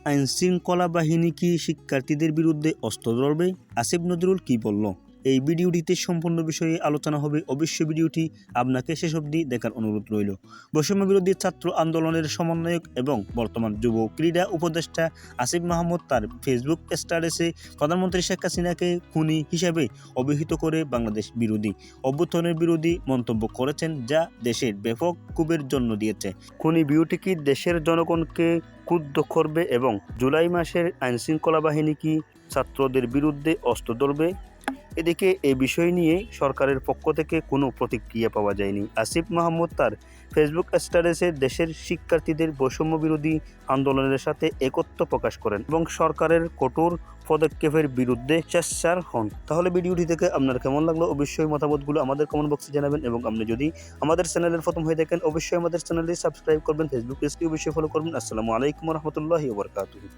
আইনশৃঙ্খলা বাহিনী কি শিক্ষার্থীদের বিরুদ্ধে অস্ত্র ধরবে? আসিফ নজরুল কি বলল? এই ভিডিওটিতে সম্পূর্ণ বিষয়ে আলোচনা হবে। অবশ্যই ভিডিওটি আপনাকে শেষ অবধি দেখার অনুরোধ রইল। বৈষম্য বিরোধী ছাত্র আন্দোলনের সমন্বয়ক এবং বর্তমান যুব ক্রীড়া উপদেষ্টা আসিফ মাহমুদ তার ফেসবুক স্ট্যাটাসে প্রধানমন্ত্রী শেখ হাসিনাকে খুনি হিসেবে অভিহিত করে বাংলাদেশ বিরোধী অভ্যুত্থানের বিরোধী মন্তব্য করেছেন, যা দেশের ব্যাপক ক্ষোভের জন্ম দিয়েছে। খুনি ভিডিওটি কি দেশের জনগণকে ক্ষুব্ধ করবে এবং জুলাই মাসের আইনশৃঙ্খলা বাহিনী কি ছাত্রদের বিরুদ্ধে অস্ত্র ধরবে? এদিকে এ বিষয় নিয়ে সরকারের পক্ষ থেকে কোনো প্রতিক্রিয়া পাওয়া যায়নি। আসিফ মাহমুদ তার ফেসবুক স্ট্যাটাসে দেশের শিক্ষার্থীদের বৈষম্য বিরোধী আন্দোলনের সাথে একত্র প্রকাশ করেন এবং সরকারের কঠোর পদক্ষেপের বিরুদ্ধে সোচ্চার হন। তাহলে ভিডিওটি থেকে আপনার কেমন লাগলো অবশ্যই মতামতগুলো আমাদের কমেন্ট বক্সে জানাবেন, এবং আপনি যদি আমাদের চ্যানেলের প্রথম হয়ে থাকেন অবশ্যই আমাদের চ্যানেলটি সাবস্ক্রাইব করবেন, ফেসবুক পেজটি অবশ্যই ফলো করবেন। আসসালামু আলাইকুম ওয়া রাহমাতুল্লাহি ওয়া বারাকাতুহু।